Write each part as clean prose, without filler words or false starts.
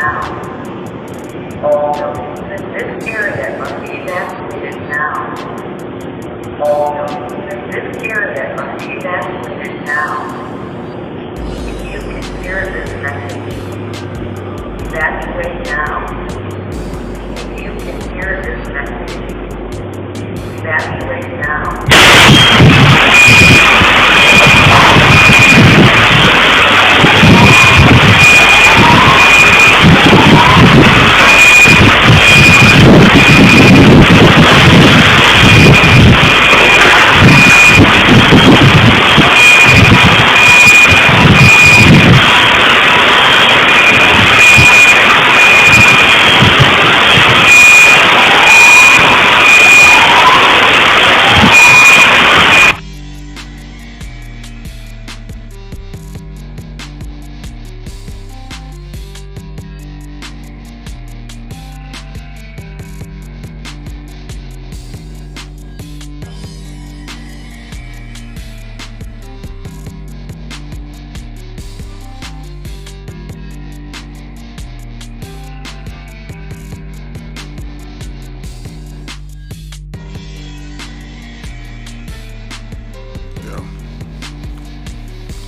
now. All those in this area must be evacuated now. All those in this area must be evacuated now. If you can hear this message, evacuate now. If you can hear this message, evacuate now.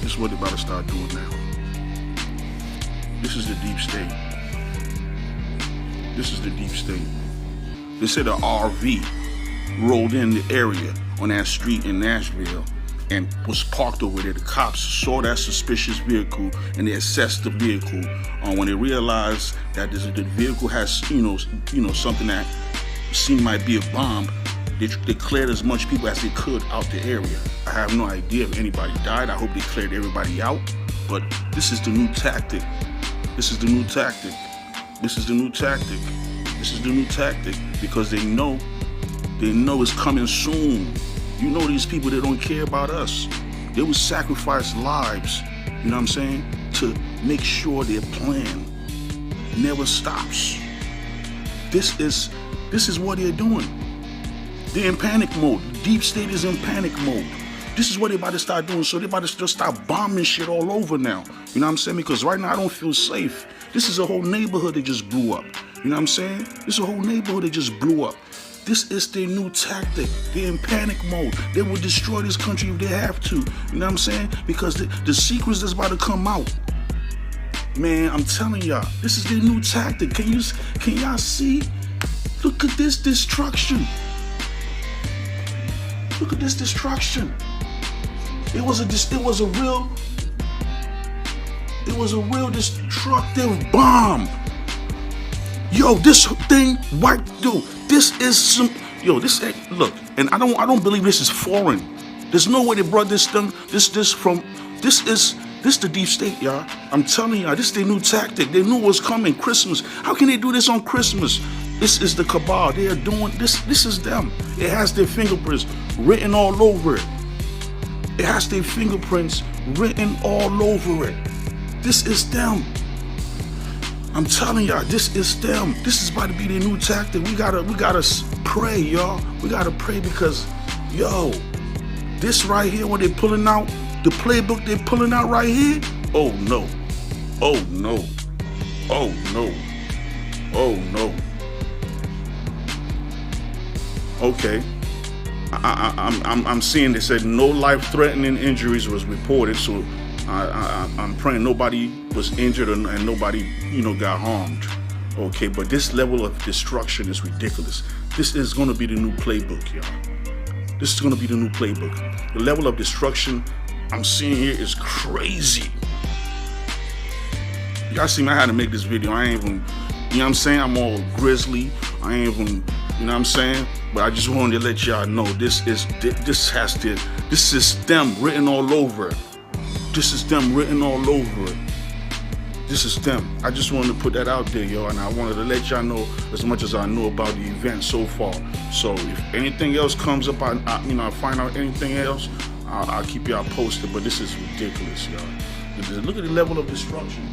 This is what they're about to start doing now. This is the deep state. This is the deep state. They said an RV rolled in the area on that street in Nashville and was parked over there. The cops saw that suspicious vehicle and they assessed the vehicle. When they realized that the vehicle has, something that seemed might be a bomb, they cleared as much people as they could out the area. I have no idea if anybody died. I hope they cleared everybody out. But this is the new tactic. This is the new tactic. This is the new tactic. This is the new tactic because they know it's coming soon. You know these people, they don't care about us. They will sacrifice lives, you know what I'm saying, to make sure their plan never stops. This is what they're doing. They're in panic mode. Deep state is in panic mode. This is what they're about to start doing. So they're about to just start bombing shit all over now. You know what I'm saying? Because right now I don't feel safe. This is a whole neighborhood that just blew up. You know what I'm saying? This is a whole neighborhood that just blew up. This is their new tactic. They're in panic mode. They will destroy this country if they have to. You know what I'm saying? Because the secrets that's about to come out. Man, I'm telling y'all, this is their new tactic. Can y'all see? Look at this destruction. Look at this destruction. It was a real destructive bomb. Yo, this thing wiped. Yo, this is some. Yo, this ain't. Look, and I don't believe this is foreign. There's no way they brought this thing. This the deep state, y'all. I'm telling y'all, this is their new tactic. They knew what was coming. Christmas. How can they do this on Christmas? This is the cabal. They are doing this. This is them. It has their fingerprints written all over it. It has their fingerprints written all over it. This is them. I'm telling y'all, this is them. This is about to be their new tactic. We gotta pray, y'all. We gotta pray because, yo, this right here, what they're pulling out, the playbook they're pulling out right here. Oh no. Oh no. Oh no. Oh no. Okay, I'm seeing they said no life-threatening injuries was reported, so I'm praying nobody was injured and nobody, got harmed. Okay, but this level of destruction is ridiculous. This is gonna be the new playbook, y'all. This is gonna be the new playbook. The level of destruction I'm seeing here is crazy. Y'all see me, I had to make this video. I ain't even, you know what I'm saying? I'm all grizzly. I ain't even, you know what I'm saying? But I just wanted to let y'all know this is them written all over it. This is them written all over it. This is them. I just wanted to put that out there, yo, and I wanted to let y'all know as much as I know about the event so far. So if anything else comes up, I find out anything else, I'll keep y'all posted. But this is ridiculous, y'all. Look at the level of destruction.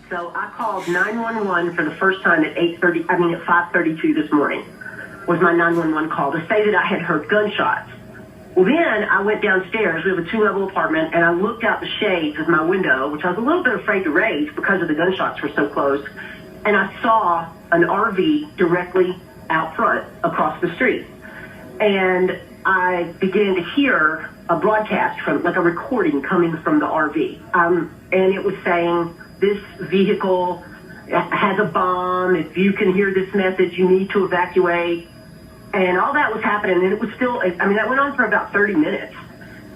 So I called 911 for the first time at 5:32 this morning was my 911 call to say that I had heard gunshots. Well, then I went downstairs. We have a 2-level apartment, and I looked out the shades of my window, which I was a little bit afraid to raise because of the gunshots were so close, and I saw an RV directly out front across the street. And I began to hear a broadcast from, like a recording coming from the RV. And it was saying, this vehicle has a bomb. If you can hear this message, you need to evacuate. And all that was happening, and it was still, I mean, that went on for about 30 minutes.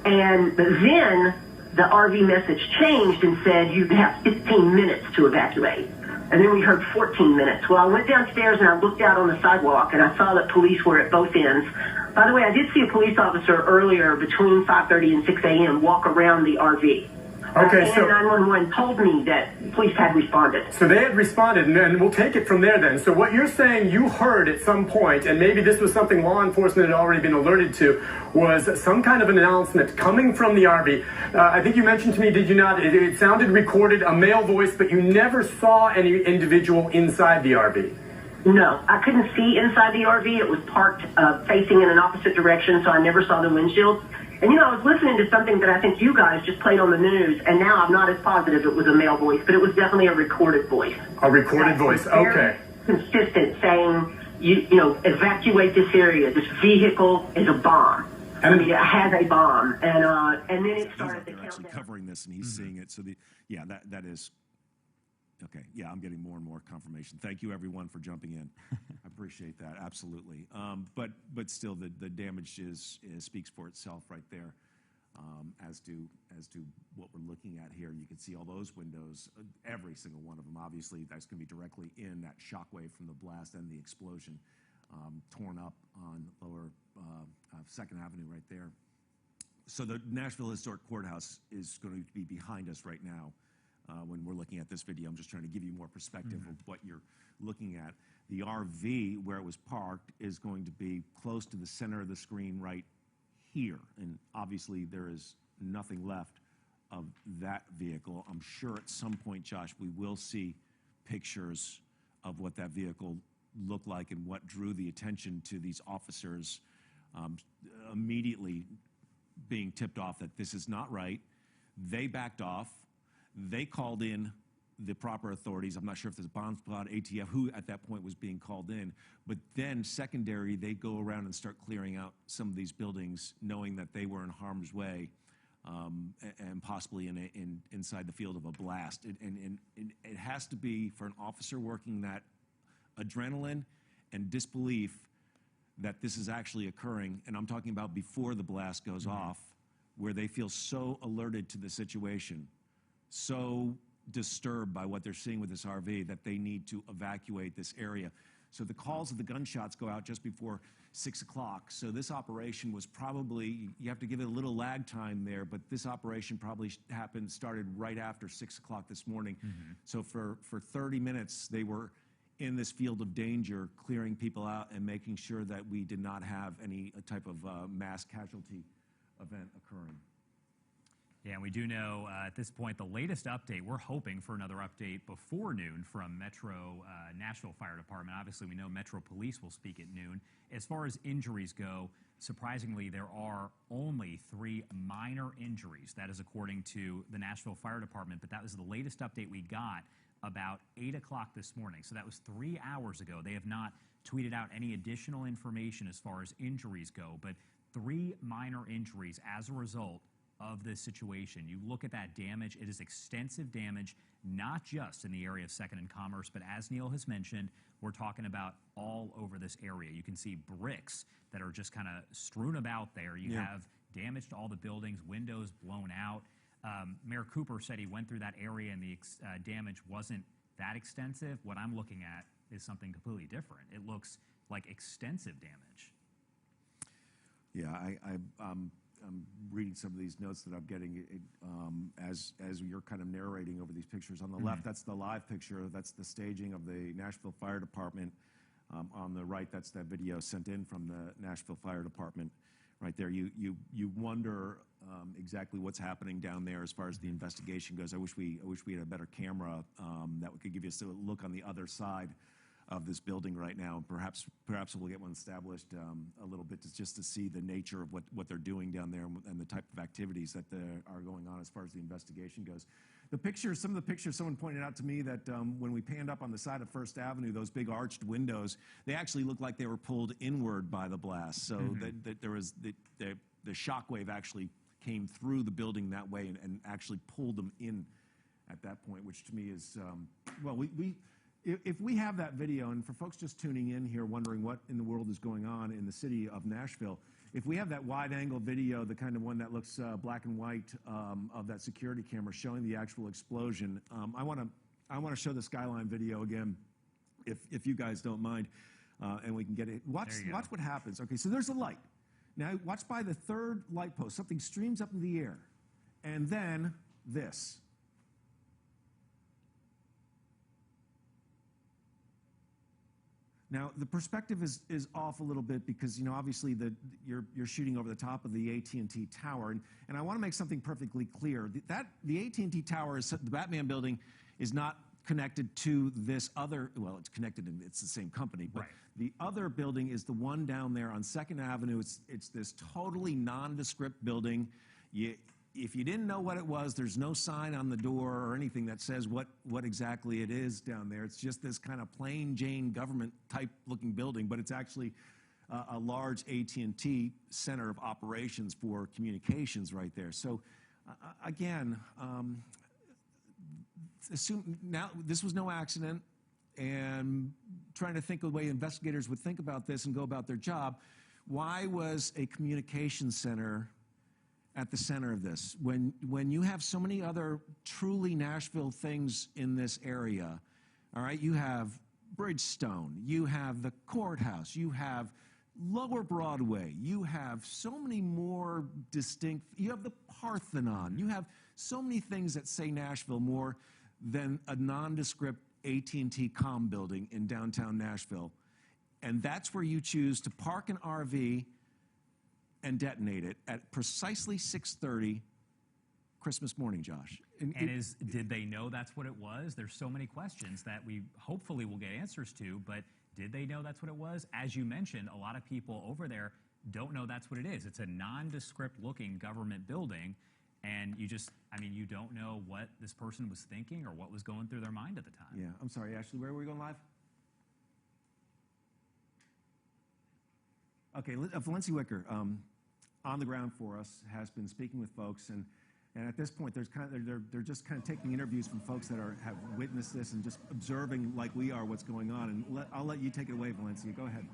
And then the RV message changed and said, you have 15 minutes to evacuate. And then we heard 14 minutes. Well, I went downstairs and I looked out on the sidewalk, and I saw that police were at both ends. By the way, I did see a police officer earlier between 5:30 and 6 a.m. walk around the RV. Okay, and so 911 told me that police had responded. So they had responded, and we'll take it from there then. So what you're saying you heard at some point, and maybe this was something law enforcement had already been alerted to, was some kind of an announcement coming from the RV. I think you mentioned to me, did you not, it sounded recorded, a male voice, but you never saw any individual inside the RV. No, I couldn't see inside the RV. It was parked facing in an opposite direction, so I never saw the windshield. And, you know, I was listening to something that I think you guys just played on the news, and now I'm not as positive it was a male voice, but it was definitely a recorded voice. A recorded voice, okay. Consistent, saying, you know, evacuate this area. This vehicle is a bomb. I mean, it has a bomb. And then it started the countdown. They're actually covering this, and he's seeing it. So, that is... Okay, yeah, I'm getting more and more confirmation. Thank you, everyone, for jumping in. I appreciate that, absolutely. But still, the damage speaks for itself right there. As to what we're looking at here, you can see all those windows, every single one of them. Obviously, that's going to be directly in that shockwave from the blast and the explosion, torn up on lower 2nd Avenue right there. So the Nashville Historic Courthouse is going to be behind us right now. When we're looking at this video, I'm just trying to give you more perspective of what you're looking at. The RV, where it was parked, is going to be close to the center of the screen right here. And obviously, there is nothing left of that vehicle. I'm sure at some point, Josh, we will see pictures of what that vehicle looked like and what drew the attention to these officers immediately being tipped off that this is not right. They backed off. They called in the proper authorities. I'm not sure if there's a bomb squad, ATF, who at that point was being called in. But then secondary, they go around and start clearing out some of these buildings, knowing that they were in harm's way and possibly inside the field of a blast. And it has to be, for an officer working that adrenaline and disbelief that this is actually occurring, and I'm talking about before the blast goes off, where they feel so alerted to the situation, so disturbed by what they're seeing with this RV that they need to evacuate this area. So the calls of the gunshots go out just before 6 o'clock. So this operation was probably, you have to give it a little lag time there, but this operation probably started right after 6 o'clock this morning. So for 30 minutes, they were in this field of danger, clearing people out and making sure that we did not have any type of mass casualty event occurring. Yeah, and we do know at this point the latest update. We're hoping for another update before noon from Metro Nashville Fire Department. Obviously, we know Metro Police will speak at noon. As far as injuries go, surprisingly, there are only 3 minor injuries. That is according to the Nashville Fire Department, but that was the latest update we got about 8 o'clock this morning. So that was 3 hours ago. They have not tweeted out any additional information as far as injuries go, but 3 minor injuries as a result of this situation. You look at that damage, it is extensive damage, not just in the area of 2nd and Commerce, but as Neil has mentioned, we're talking about all over this area. You can see bricks that are just kind of strewn about there. You have damage to all the buildings, windows blown out. Mayor Cooper said he went through that area and the damage wasn't that extensive. What I'm looking at is something completely different. It looks like extensive damage. Yeah, I'm reading some of these notes that I'm getting as you're kind of narrating over these pictures. On the left, that's the live picture. That's the staging of the Nashville Fire Department. On the right, that's that video sent in from the Nashville Fire Department. Right there, you wonder exactly what's happening down there as far as the investigation goes. I wish we had a better camera that could give you a look on the other side of this building right now. And perhaps we'll get one established a little bit just to see the nature of what they're doing down there and the type of activities that are going on as far as the investigation goes. The pictures, some of the pictures, someone pointed out to me that when we panned up on the side of First Avenue, those big arched windows, they actually looked like they were pulled inward by the blast. So that there was the shockwave actually came through the building that way and actually pulled them in at that point, which to me is, well, if we have that video, and for folks just tuning in here wondering what in the world is going on in the city of Nashville, if we have that wide-angle video, the kind of one that looks black and white of that security camera showing the actual explosion, I want to show the skyline video again, if you guys don't mind, and we can get it. Watch what happens. Okay, so there's a light. Now watch by the third light post. Something streams up in the air, and then this. Now, the perspective is off a little bit because, you know, obviously you're shooting over the top of the AT&T tower. And I want to make something perfectly clear. The AT&T tower, the Batman building, is not connected to this other, well, it's connected and it's the same company, but the other building is the one down there on 2nd Avenue. It's this totally nondescript building. If you didn't know what it was, there's no sign on the door or anything that says what exactly it is down there. It's just this kind of plain Jane government type looking building, but it's actually a large AT&T center of operations for communications right there. So again, assume now this was no accident, and trying to think of the way investigators would think about this and go about their job. Why was a communications center at the center of this? When you have so many other truly Nashville things in this area, all right, you have Bridgestone, you have the courthouse, you have Lower Broadway, you have so many more distinct, you have the Parthenon, you have so many things that say Nashville more than a nondescript AT&T comm building in downtown Nashville. And that's where you choose to park an RV and detonate it at precisely 6:30 Christmas morning, Josh. Did they know that's what it was? There's so many questions that we hopefully will get answers to, but did they know that's what it was? As you mentioned, a lot of people over there don't know that's what it is. It's a nondescript looking government building, and you don't know what this person was thinking or what was going through their mind at the time. Yeah, I'm sorry, Ashley, where were we going live? Okay, Valencia Wicker, on the ground for us, has been speaking with folks, and at this point, they're just kind of taking interviews from folks that have witnessed this and just observing, like we are, what's going on. And I'll let you take it away, Valencia. Go ahead.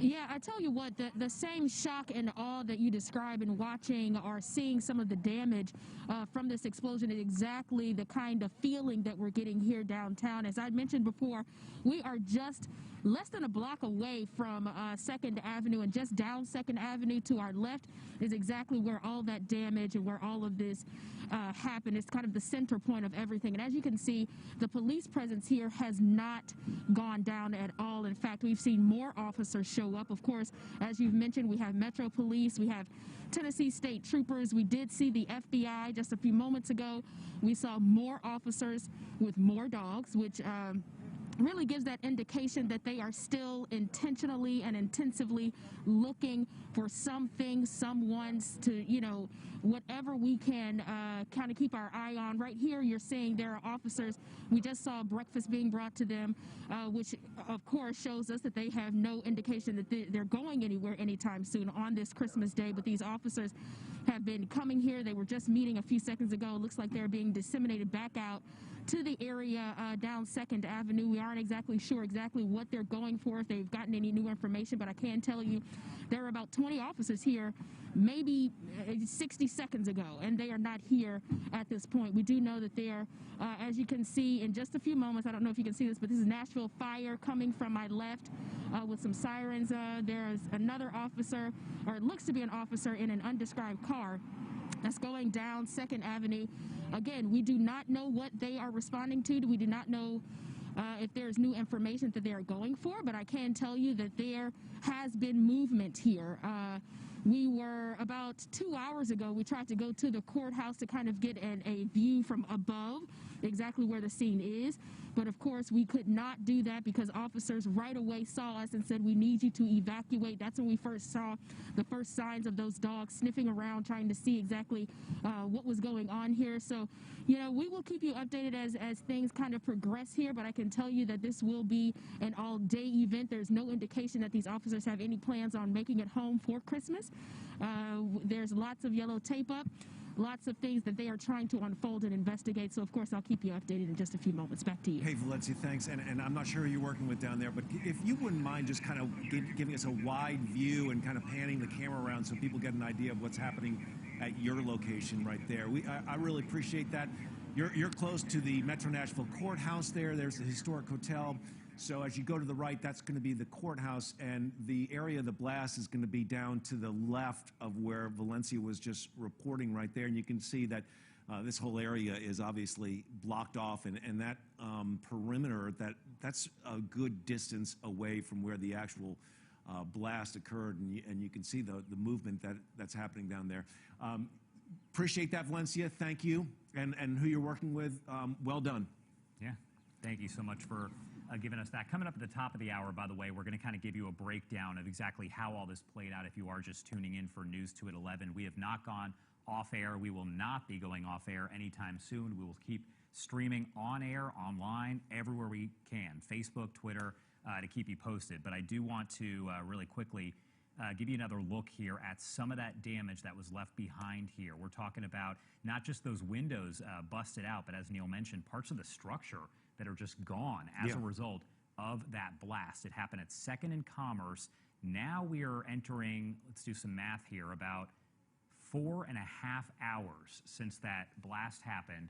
Yeah, I tell you what, the same shock and awe that you describe in watching or seeing some of the damage from this explosion is exactly the kind of feeling that we're getting here downtown. As I mentioned before, we are just less than a block away from 2nd Avenue, and just down 2nd Avenue to our left is exactly where all that damage and where all of this happened. It's kind of the center point of everything. And as you can see, the police presence here has not gone down at all. In fact, we've seen more officers show up. Of course, as you've mentioned, we have Metro Police, we have Tennessee State Troopers. We did see the FBI just a few moments ago. We saw more officers with more dogs, which really gives that indication that they are still intentionally and intensively looking for something, someone's to, you know, whatever we can kind of keep our eye on. Right here, you're seeing there are officers. We just saw breakfast being brought to them, which of course shows us that they have no indication that they're going anywhere anytime soon on this Christmas Day. But these officers have been coming here. They were just meeting a few seconds ago. It looks like they're being disseminated back out to the area down 2nd Avenue. We aren't exactly sure exactly what they're going for, if they've gotten any new information, but I can tell you there are about 20 officers here maybe 60 seconds ago, and they are not here at this point. We do know that they are, as you can see in just a few moments, I don't know if you can see this, but this is Nashville Fire coming from my left with some sirens. There's another officer, or it looks to be an officer, in an undescribed car that's going down 2nd Avenue. Again, we do not know what they are responding to. We do not know if there's new information that they're going for, but I can tell you that there has been movement here. We were about 2 hours ago, we tried to go to the courthouse to kind of get a view from above exactly where the scene is. But of course, we could not do that because officers right away saw us and said, we need you to evacuate. That's when we first saw the first signs of those dogs sniffing around, trying to see exactly what was going on here. So, you know, we will keep you updated as things kind of progress here, but I can tell you that this will be an all-day event. There's no indication that these officers have any plans on making it home for Christmas. There's lots of yellow tape up, lots of things that they are trying to unfold and investigate. So, of course, I'll keep you updated in just a few moments. Back to you. Hey, Valencia, thanks. And I'm not sure who you're working with down there, but if you wouldn't mind just kind of giving us a wide view and kind of panning the camera around so people get an idea of what's happening at your location right there. I really appreciate that. You're close to the Metro Nashville courthouse there. There's the historic hotel. So as you go to the right, that's going to be the courthouse, and the area of the blast is going to be down to the left of where Valencia was just reporting right there. And you can see that this whole area is obviously blocked off, and that perimeter, that's a good distance away from where the actual blast occurred, and you can see the movement that's happening down there. Appreciate that, Valencia. Thank you. And who you're working with, well done. Yeah. Thank you so much for giving us that. Coming up at the top of the hour, by the way, we're going to kind of give you a breakdown of exactly how all this played out if you are just tuning in for News 2 at 11. We have not gone off air. We will not be going off air anytime soon. We will keep streaming on air, online, everywhere we can, Facebook, Twitter, to keep you posted. But I do want to really quickly give you another look here at some of that damage that was left behind here. We're talking about not just those windows busted out, but as Neil mentioned, parts of the structure that are just gone as a result of that blast. It happened at 2nd and Commerce. Now we are entering, let's do some math here, about 4.5 hours since that blast happened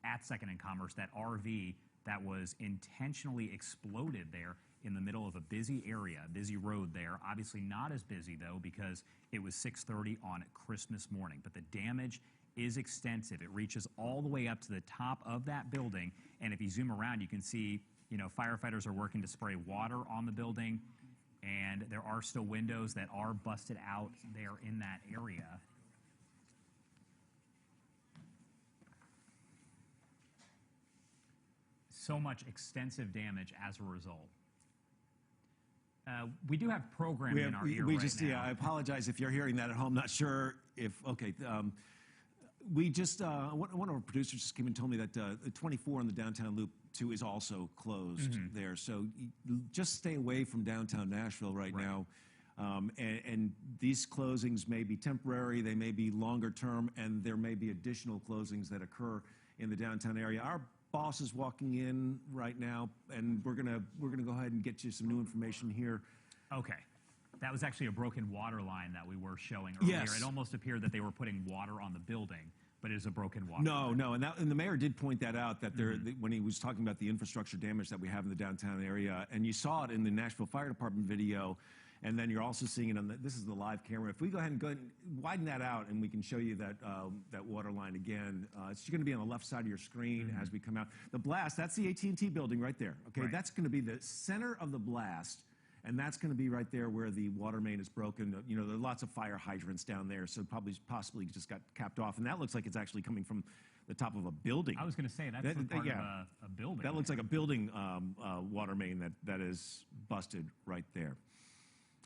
at 2nd and Commerce, that RV that was intentionally exploded there in the middle of a busy area, busy road there. Obviously not as busy, though, because it was 6:30 on Christmas morning. But the damage is extensive. It reaches all the way up to the top of that building. And if you zoom around, you can see, you know, firefighters are working to spray water on the building. And there are still windows that are busted out there in that area. So much extensive damage as a result. We do have programming in our ear right now. Yeah, I apologize if you're hearing that at home. Not sure if, okay. We just, one of our producers just came and told me that the 24 on the downtown loop 2 is also closed there. So just stay away from downtown Nashville right now. And these closings may be temporary, they may be longer term, and there may be additional closings that occur in the downtown area. Our boss is walking in right now, and we're gonna go ahead and get you some new information here. Okay. That was actually a broken water line that we were showing earlier. Yes. It almost appeared that they were putting water on the building, but it is a broken water line. No, and the mayor did point that out, that when he was talking about the infrastructure damage that we have in the downtown area, and you saw it in the Nashville Fire Department video, and then you're also seeing it on this is the live camera. If we go ahead and widen that out, and we can show you that that water line again, it's going to be on the left side of your screen as we come out. The blast, that's the AT&T building right there. Okay, that's going to be the center of the blast. And that's going to be right there where the water main is broken. You know, there are lots of fire hydrants down there, so possibly just got capped off. And that looks like it's actually coming from the top of a building. I was going to say, that's part of a building. That looks like a building water main that is busted right there.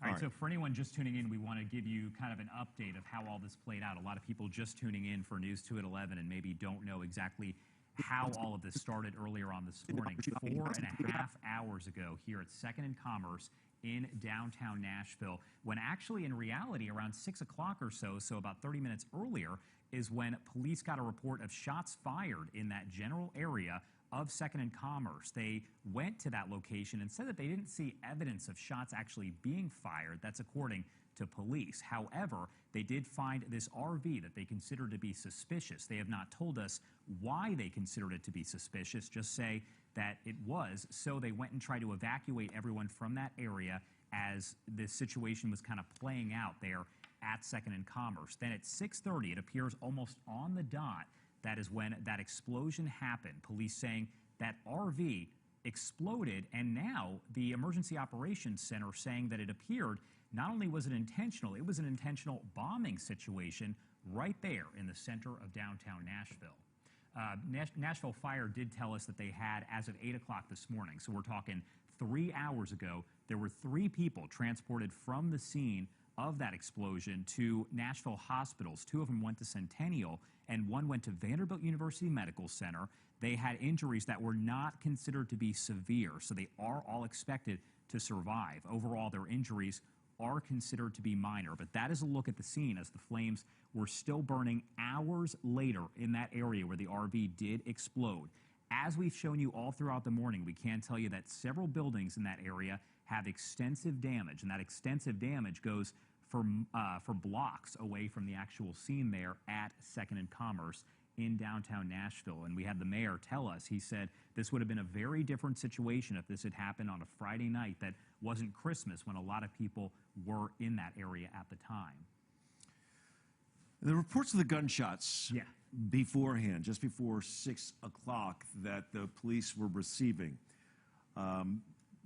All right, so for anyone just tuning in, we want to give you kind of an update of how all this played out. A lot of people just tuning in for News 2 at 11 and maybe don't know exactly how all of this started earlier on this morning. 4.5 hours ago here at 2nd and Commerce in downtown Nashville, when actually in reality around 6 o'clock or so about 30 minutes earlier, is when police got a report of shots fired in that general area of 2nd and Commerce. They went to that location and said that they didn't see evidence of shots actually being fired. That's according to police. However, they did find this RV that they considered to be suspicious. They have not told us why they considered it to be suspicious, just say that it was. So they went and tried to evacuate everyone from that area as this situation was kind of playing out there at 2nd and Commerce. Then at 6:30, it appears almost on the dot, that is when that explosion happened. Police saying that RV exploded, and now the Emergency Operations Center saying that it appeared not only was it intentional, it was an intentional bombing situation right there in the center of downtown Nashville. Nashville Fire did tell us that they had, as of 8 o'clock this morning, so we're talking 3 hours ago, there were 3 people transported from the scene of that explosion to Nashville hospitals. 2 of them went to Centennial, and 1 went to Vanderbilt University Medical Center. They had injuries that were not considered to be severe, so they are all expected to survive. Overall, their injuries are considered to be minor, but that is a look at the scene as the flames were still burning hours later in that area where the RV did explode. As we've shown you all throughout the morning, we can tell you that several buildings in that area have extensive damage, and that extensive damage goes for blocks away from the actual scene there at 2nd and Commerce in downtown Nashville. And we had the mayor tell us, he said this would have been a very different situation if this had happened on a Friday night that wasn't Christmas, when a lot of people were in that area at the time. The reports of the gunshots beforehand, just before 6 o'clock, that the police were receiving,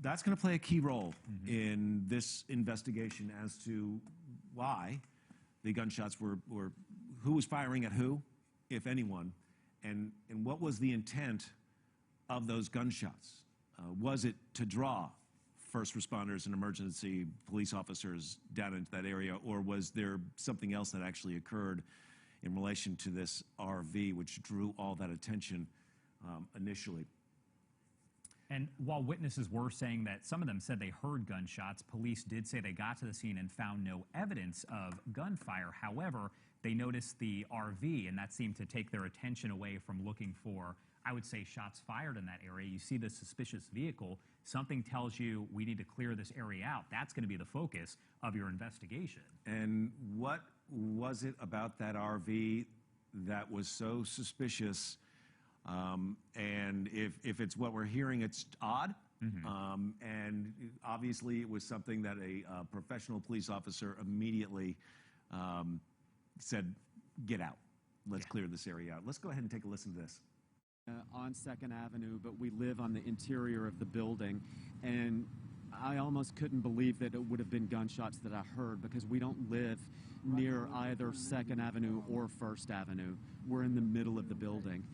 that's going to play a key role in this investigation as to why the gunshots were who was firing at who, if anyone, and what was the intent of those gunshots. Was it to draw first responders and emergency police officers down into that area, or was there something else that actually occurred in relation to this RV which drew all that attention initially? And while witnesses were saying that some of them said they heard gunshots, police did say they got to the scene and found no evidence of gunfire. However, they noticed the RV, and that seemed to take their attention away from looking for, I would say, shots fired in that area. You see the suspicious vehicle, something tells you we need to clear this area out. That's going to be the focus of your investigation. And what was it about that RV that was so suspicious? And if it's what we're hearing, it's odd. And obviously it was something that a professional police officer immediately said, get out. Let's clear this area out. Let's go ahead and take a listen to this. On 2nd Avenue, but we live on the interior of the building, and I almost couldn't believe that it would have been gunshots that I heard, because we don't live near either 2nd Avenue or 1st Avenue. We're in the middle of the building.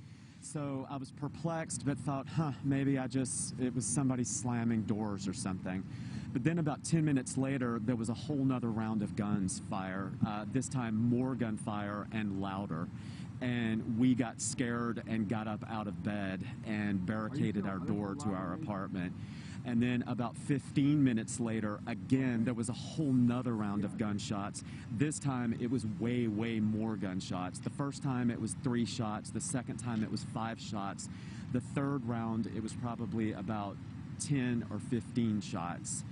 So I was perplexed, but thought, maybe it was somebody slamming doors or something. But then about 10 minutes later, there was a whole nother round of guns fire, this time more gunfire and louder. And we got scared and got up out of bed and barricaded our door to our apartment. And then about 15 minutes later, again, there was a whole nother round of gunshots. This time, it was way, way more gunshots. The first time, it was 3 shots. The second time, it was 5 shots. The third round, it was probably about 10 or 15 shots.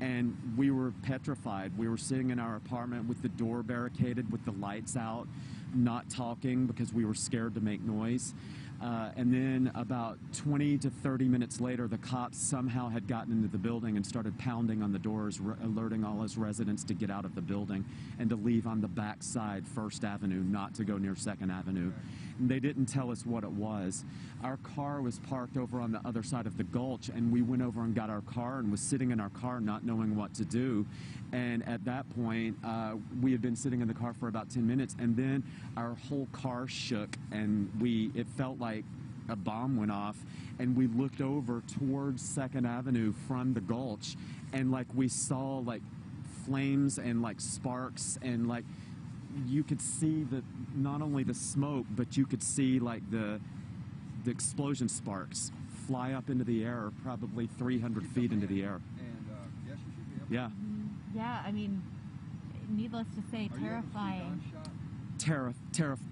And we were petrified. We were sitting in our apartment with the door barricaded, with the lights out, not talking because we were scared to make noise. And then about 20 to 30 minutes later, the cops somehow had gotten into the building and started pounding on the doors, alerting all his residents to get out of the building and to leave on the back side, 1st Avenue, not to go near 2nd Avenue. And they didn't tell us what it was. Our car was parked over on the other side of the gulch, and we went over and got our car and was sitting in our car not knowing what to do. And at that point, we had been sitting in the car for about 10 minutes, and then our whole car shook, and it felt like a bomb went off, and we looked over towards 2nd Avenue from the gulch, and we saw flames and sparks, and you could see not only the smoke, but you could see the explosion sparks fly up into the air, probably 300 feet into the air. Yeah. Yeah, I mean, needless to say, terrifying.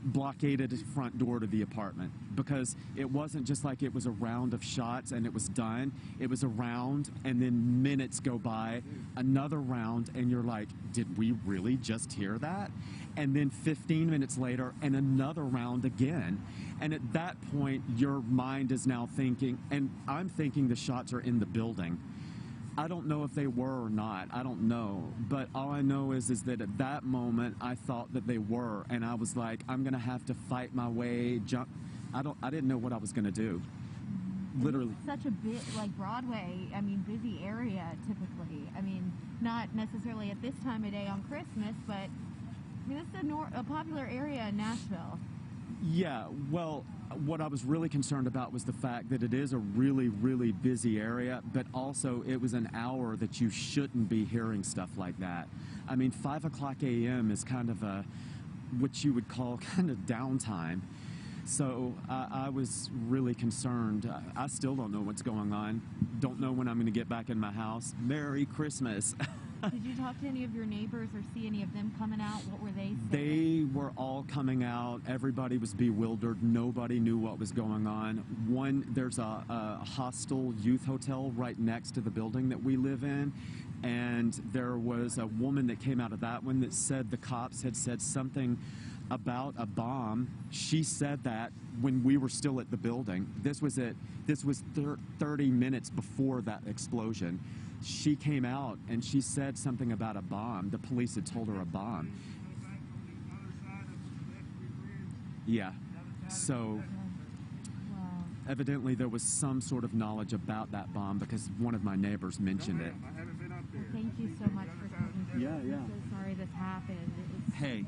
Blockaded front door to the apartment, because it wasn't just like it was a round of shots and it was done. It was a round, and then minutes go by, another round, and you're like, did we really just hear that? And then 15 minutes later, and another round again. And at that point, your mind is now thinking, and I'm thinking the shots are in the building. I don't know if they were or not. I don't know. But all I know is that at that moment, I thought that they were. And I was like, I'm going to have to fight my way, jump. I didn't know what I was going to do. Literally. Such a bit like Broadway, I mean, busy area typically. I mean, not necessarily at this time of day on Christmas, but I mean, this is a popular area in Nashville. Yeah, well, what I was really concerned about was the fact that it is a really, really busy area, but also it was an hour that you shouldn't be hearing stuff like that. I mean, 5 o'clock a.m. is kind of what you would call kind of downtime. So I was really concerned. I still don't know what's going on. Don't know when I'm going to get back in my house. Merry Christmas. Did you talk to any of your neighbors or see any of them coming out? What were they saying? They were all coming out. Everybody was bewildered. Nobody knew what was going on. There's a hostel youth hotel right next to the building that we live in. And there was a woman that came out of that one that said the cops had said something about a bomb. She said that when we were still at the building. This was 30 minutes before that explosion. She came out and she said something about a bomb. The police had told her a bomb. Yeah. So evidently there was some sort of knowledge about that bomb because one of my neighbors mentioned it. Well, thank you so much for talking to us. Yeah. I'm so sorry this happened. Hey,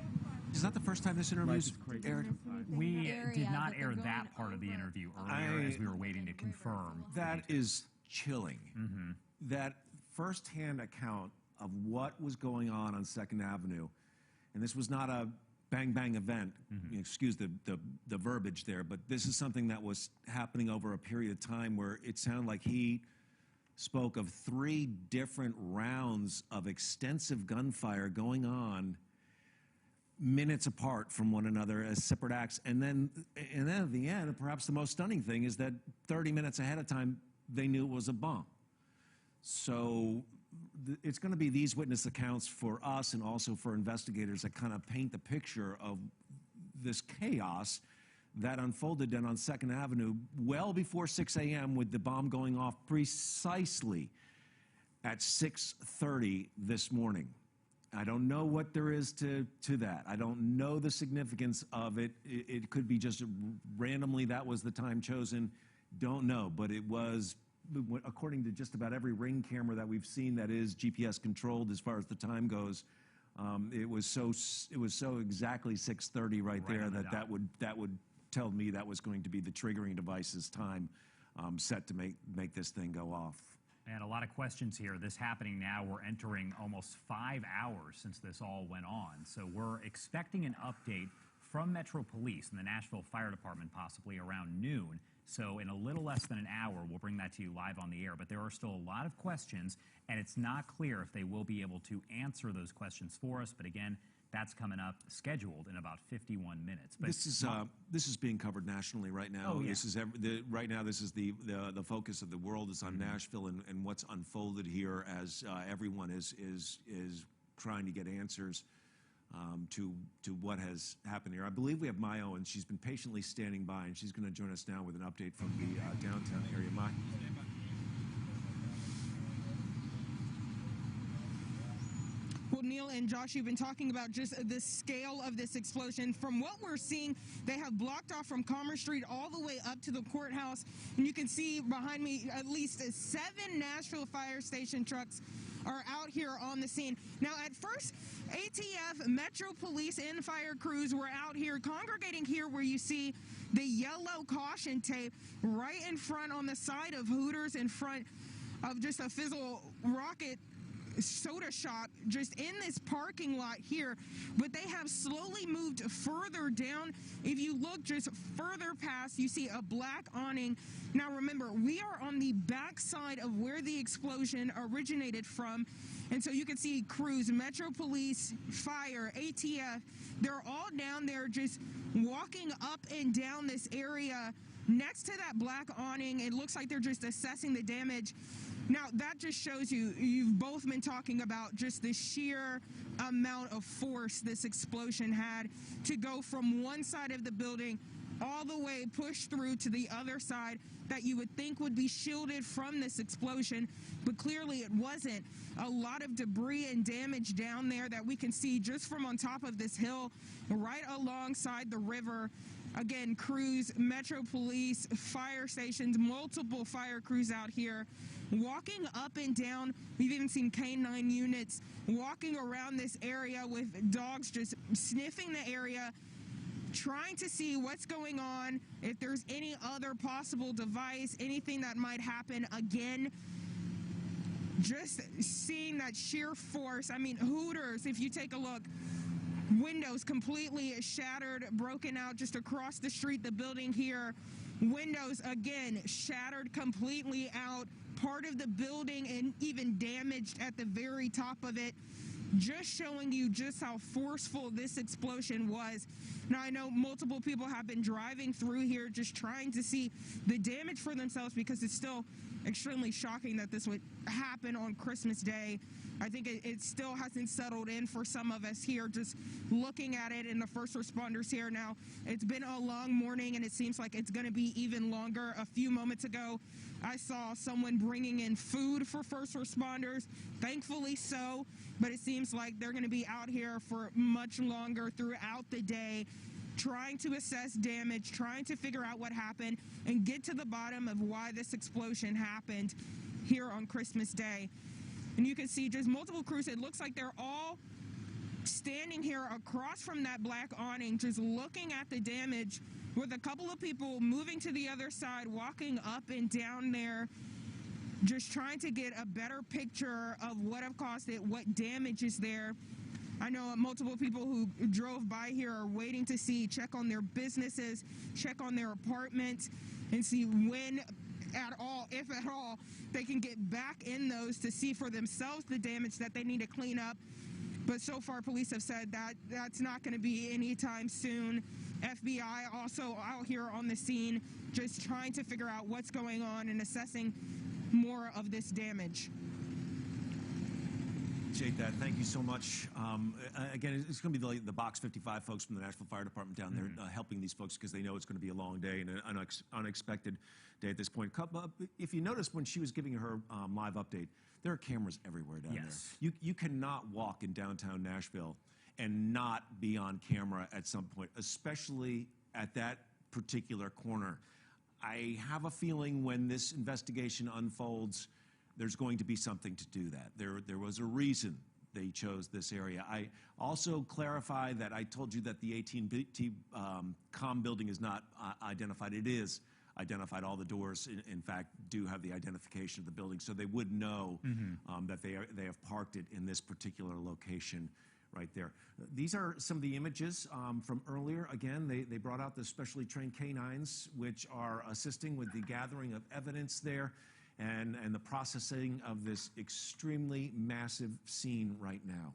is that the first time this interview's aired? We did not air that part of the interview earlier as we were waiting to confirm. That is chilling. That firsthand account of what was going on 2nd Avenue, and this was not a bang-bang event, excuse the verbiage there, but this is something that was happening over a period of time where it sounded like he spoke of 3 different rounds of extensive gunfire going on minutes apart from one another as separate acts. And then at the end, perhaps the most stunning thing is that 30 minutes ahead of time, they knew it was a bomb. So it's going to be these witness accounts for us and also for investigators that kind of paint the picture of this chaos that unfolded then on 2nd Avenue well before 6 a.m. with the bomb going off precisely at 6:30 this morning. I don't know what there is to that. I don't know the significance of it. It could be just randomly that was the time chosen. Don't know, but it was, according to just about every Ring camera that we've seen that is GPS controlled as far as the time goes, it was so exactly 6:30 right there that would tell me that was going to be the triggering device's time set to make this thing go off. And a lot of questions here. This happening now, we're entering almost 5 hours since this all went on. So we're expecting an update from Metro Police and the Nashville Fire Department possibly around noon. So in a little less than an hour, we'll bring that to you live on the air. But there are still a lot of questions, and it's not clear if they will be able to answer those questions for us. But again, that's coming up, scheduled in about 51 minutes. But this is being covered nationally right now. Oh, yeah. This is right now. This is the focus of the world is on Nashville and what's unfolded here as everyone is trying to get answers to what has happened here. I believe we have Mayo, and she's been patiently standing by, and she's going to join us now with an update from the downtown area. Mai. Well, Neil and Josh, you've been talking about just the scale of this explosion. From what we're seeing, they have blocked off from Commerce Street all the way up to the courthouse. And you can see behind me at least 7 Nashville fire station trucks are out here on the scene. Now, at first, ATF, Metro Police, and fire crews were out here congregating here where you see the yellow caution tape right in front on the side of Hooters in front of just a Fizzle Rocket soda shop just in this parking lot here, but they have slowly moved further down. If you look just further past, you see a black awning. Now remember, we are on the back side of where the explosion originated from, and so you can see crews, Metro Police, Fire, ATF, they're all down there just walking up and down this area next to that black awning. It looks like they're just assessing the damage. Now, that just shows you've both been talking about just the sheer amount of force this explosion had to go from one side of the building all the way pushed through to the other side that you would think would be shielded from this explosion, but clearly it wasn't. A lot of debris and damage down there that we can see just from on top of this hill right alongside the river. Again, crews, Metro Police, fire stations, multiple fire crews out here walking up and down. We've even seen K9 units walking around this area with dogs just sniffing the area, trying to see what's going on, if there's any other possible device, anything that might happen again. Just seeing that sheer force. I mean, Hooters, if you take a look, windows completely shattered, broken out just across the street, the building here. Windows, again, shattered completely out. Part of the building and even damaged at the very top of it. Just showing you just how forceful this explosion was. Now, I know multiple people have been driving through here just trying to see the damage for themselves, because it's still extremely shocking that this would happen on Christmas Day. I think it still hasn't settled in for some of us here just looking at it, and the first responders here. Now, it's been a long morning, and it seems like it's going to be even longer. A few moments ago, I saw someone bringing in food for first responders. Thankfully so, but it seems like they're going to be out here for much longer throughout the day, trying to assess damage, trying to figure out what happened, and get to the bottom of why this explosion happened here on Christmas Day. And you can see just multiple crews. It looks like they're all standing here across from that black awning, just looking at the damage, with a couple of people moving to the other side, walking up and down there, just trying to get a better picture of what have caused it, what damage is there. I know multiple people who drove by here are waiting to see, check on their businesses, check on their apartments, and see when at all, if at all, they can get back in those to see for themselves the damage that they need to clean up. But so far, police have said that that's not going to be anytime soon. FBI also out here on the scene, just trying to figure out what's going on and assessing more of this damage. Appreciate that. Thank you so much. Again, it's going to be the Box 55 folks from the Nashville Fire Department down there helping these folks, because they know it's going to be a long day and an unexpected day at this point. If you noticed when she was giving her live update, there are cameras everywhere down there. You cannot walk in downtown Nashville and not be on camera at some point, especially at that particular corner. I have a feeling when this investigation unfolds, there's going to be something to do that. There was a reason they chose this area. I also clarify that I told you that the AT&T comm building is not identified. It is identified. All the doors, in fact, do have the identification of the building, so they would know that they have parked it in this particular location right there. These are some of the images from earlier. Again, they brought out the specially trained canines, which are assisting with the gathering of evidence there and the processing of this extremely massive scene right now.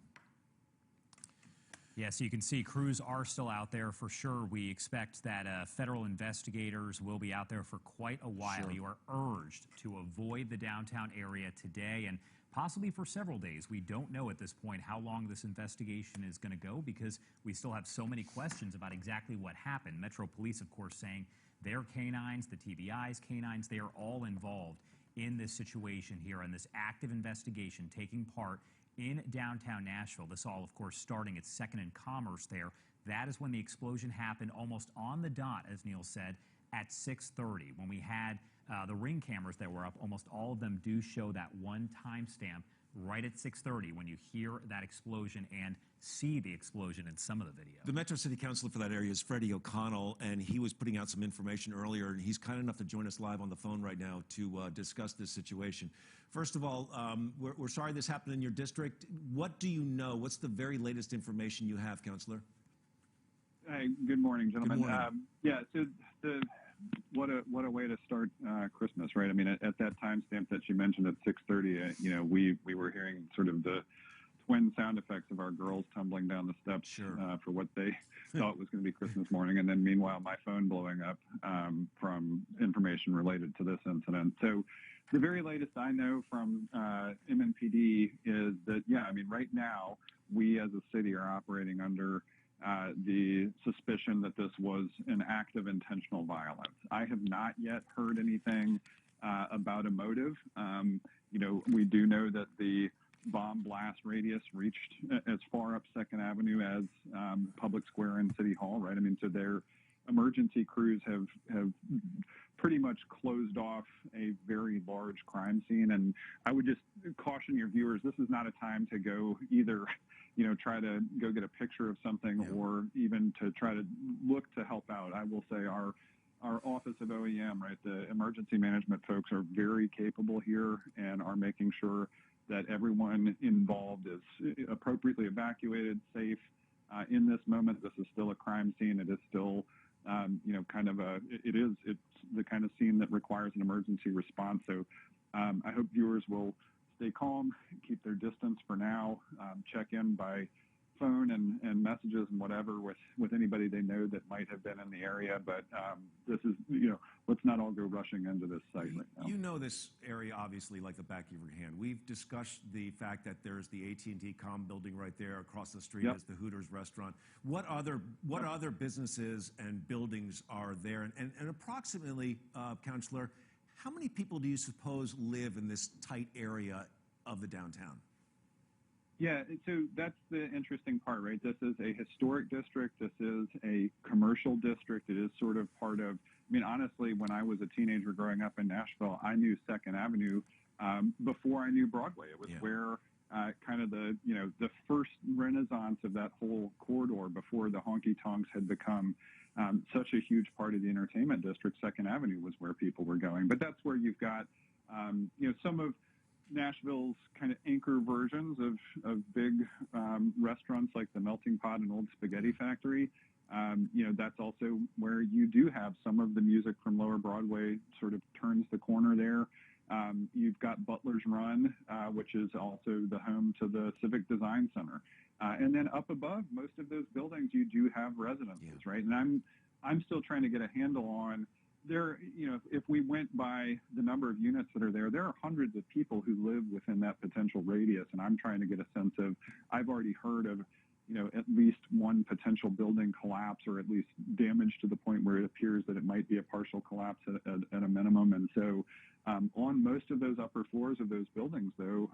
Yeah, so you can see crews are still out there for sure. We expect that federal investigators will be out there for quite a while. Sure. You are urged to avoid the downtown area today and possibly for several days. We don't know at this point how long this investigation is going to go, because we still have so many questions about exactly what happened. Metro Police, of course, saying their canines, the TBI's canines, they are all involved in this situation here and this active investigation taking part in downtown Nashville. This all, of course, starting at 2nd and Commerce there. That is when the explosion happened, almost on the dot, as Neil said, at 6:30. When we had the Ring cameras that were up, almost all of them do show that one timestamp right at 6:30 when you hear that explosion and see the explosion in some of the video. The Metro City Councilor for that area is Freddie O'Connell, and he was putting out some information earlier, and he's kind enough to join us live on the phone right now to discuss this situation. First of all, we're sorry this happened in your district. What do you know? What's the very latest information you have, Councilor? Hey, good morning, gentlemen. Good morning. So what a way to start Christmas, right? I mean, at that timestamp that you mentioned at 6:30, we were hearing sort of the twin sound effects of our girls tumbling down the steps for what they thought was going to be Christmas morning, and then meanwhile my phone blowing up from information related to this incident. So the very latest I know from MNPD is that, right now we as a city are operating under the suspicion that this was an act of intentional violence. I have not yet heard anything about a motive. We do know that the bomb blast radius reached as far up 2nd Avenue as Public Square and City Hall, right? I mean, so their emergency crews have pretty much closed off a very large crime scene. And I would just caution your viewers, this is not a time to go either try to go get a picture of something or even to try to look to help out. I will say our Office of OEM, right, the emergency management folks are very capable here and are making sure that everyone involved is appropriately evacuated, safe. In this moment, this is still a crime scene. It is still, it's the kind of scene that requires an emergency response. So I hope viewers will stay calm, keep their distance for now, check in by phone and messages and whatever with anybody they know that might have been in the area. But this is, let's not all go rushing into this site right now. You know this area obviously like the back of your hand. We've discussed the fact that there's the AT&T comm building right there. Across the street is the Hooters restaurant. What other businesses and buildings are there? And approximately, Counselor, how many people do you suppose live in this tight area of the downtown? Yeah, so that's the interesting part, right? This is a historic district. This is a commercial district. It is sort of part of, honestly, when I was a teenager growing up in Nashville, I knew 2nd Avenue before I knew Broadway. It was where kind of the first renaissance of that whole corridor before the honky-tonks had become such a huge part of the entertainment district. 2nd Avenue was where people were going. But that's where you've got, some of Nashville's kind of anchor versions of big restaurants like the Melting Pot and Old Spaghetti Factory. That's also where you do have some of the music from Lower Broadway sort of turns the corner there. You've got Butler's Run, which is also the home to the Civic Design Center. And then up above most of those buildings, you do have residences, right? And I'm still trying to get a handle on there, if we went by the number of units that are there are hundreds of people who live within that potential radius. And I'm trying to get a sense of, I've already heard of, at least one potential building collapse or at least damage to the point where it appears that it might be a partial collapse at a minimum. And so on most of those upper floors of those buildings, though,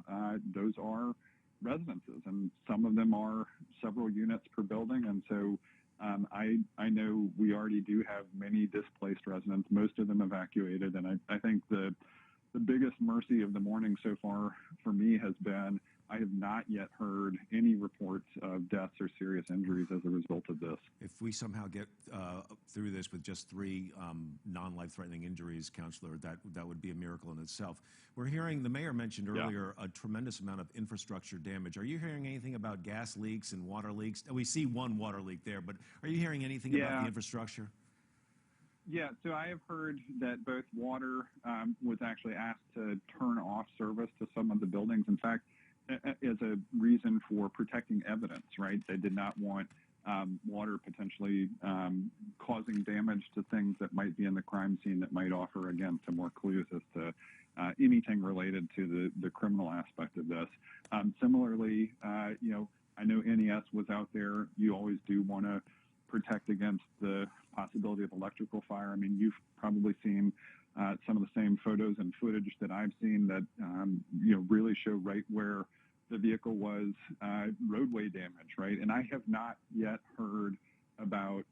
those are residences, and some of them are several units per building. And so I know we already do have many displaced residents, most of them evacuated. And I think the biggest mercy of the morning so far for me has been I have not yet heard any reports of deaths or serious injuries as a result of this. If we somehow get through this with just 3 non-life-threatening injuries, Counselor, that would be a miracle in itself. We're hearing, the mayor mentioned earlier, a tremendous amount of infrastructure damage. Are you hearing anything about gas leaks and water leaks? We see one water leak there, but are you hearing anything about the infrastructure? Yeah, so I have heard that both water was actually asked to turn off service to some of the buildings. In fact, as a reason for protecting evidence, right? They did not want water potentially causing damage to things that might be in the crime scene that might offer, again, some more clues as to anything related to the criminal aspect of this. Similarly, I know NES was out there. You always do want to protect against the possibility of electrical fire. I mean, you've probably seen some of the same photos and footage that I've seen that, really show right where the vehicle was, roadway damage, right? And I have not yet heard about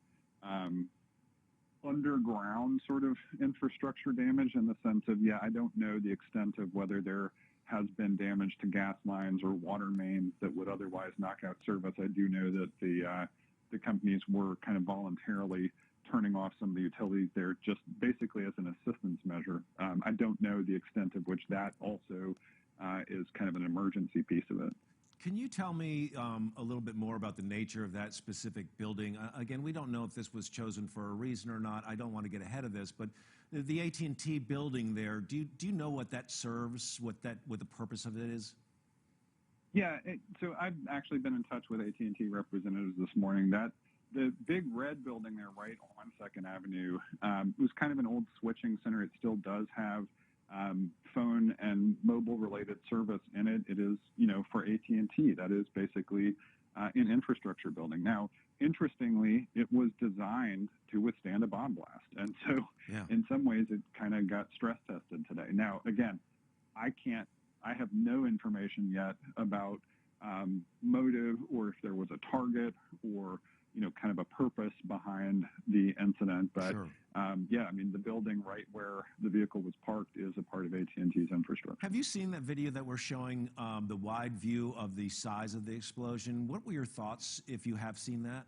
underground sort of infrastructure damage in the sense of, I don't know the extent of whether there has been damage to gas lines or water mains that would otherwise knock out service. I do know that the companies were kind of voluntarily turning off some of the utilities there just basically as an assistance measure. I don't know the extent of which that also is kind of an emergency piece of it. Can you tell me a little bit more about the nature of that specific building? Again, we don't know if this was chosen for a reason or not. I don't want to get ahead of this, but the AT&T building there, do you know what that serves, what the purpose of it is? Yeah, so I've actually been in touch with AT&T representatives this morning. That the big red building there right on 2nd Avenue was kind of an old switching center. It still does have phone and mobile related service in it. It is, for AT&T, that is basically an infrastructure building. Now, interestingly, it was designed to withstand a bomb blast. And so in some ways it kind of got stress tested today. Now, again, I have no information yet about motive or if there was a target or, kind of a purpose behind the incident. But the building right where the vehicle was parked is a part of AT&T's infrastructure. Have you seen that video that we're showing, the wide view of the size of the explosion? What were your thoughts if you have seen that?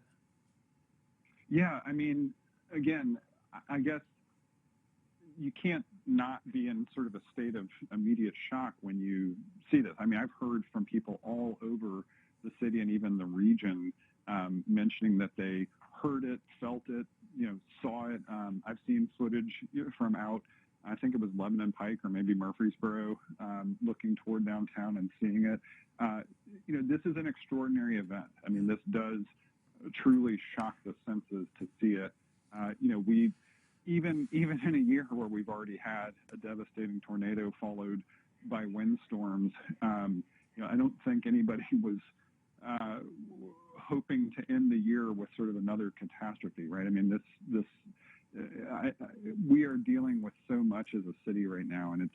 Yeah, I mean, again, I guess you can't not be in sort of a state of immediate shock when you see this. I mean, I've heard from people all over the city and even the region mentioning that they heard it, felt it, saw it. I've seen footage from out, I think it was Lebanon Pike or maybe Murfreesboro, looking toward downtown and seeing it. This is an extraordinary event. I mean, this does truly shock the senses to see it. We even in a year where we've already had a devastating tornado followed by windstorms, I don't think anybody was hoping to end the year with sort of another catastrophe, right? I mean, we are dealing with so much as a city right now, and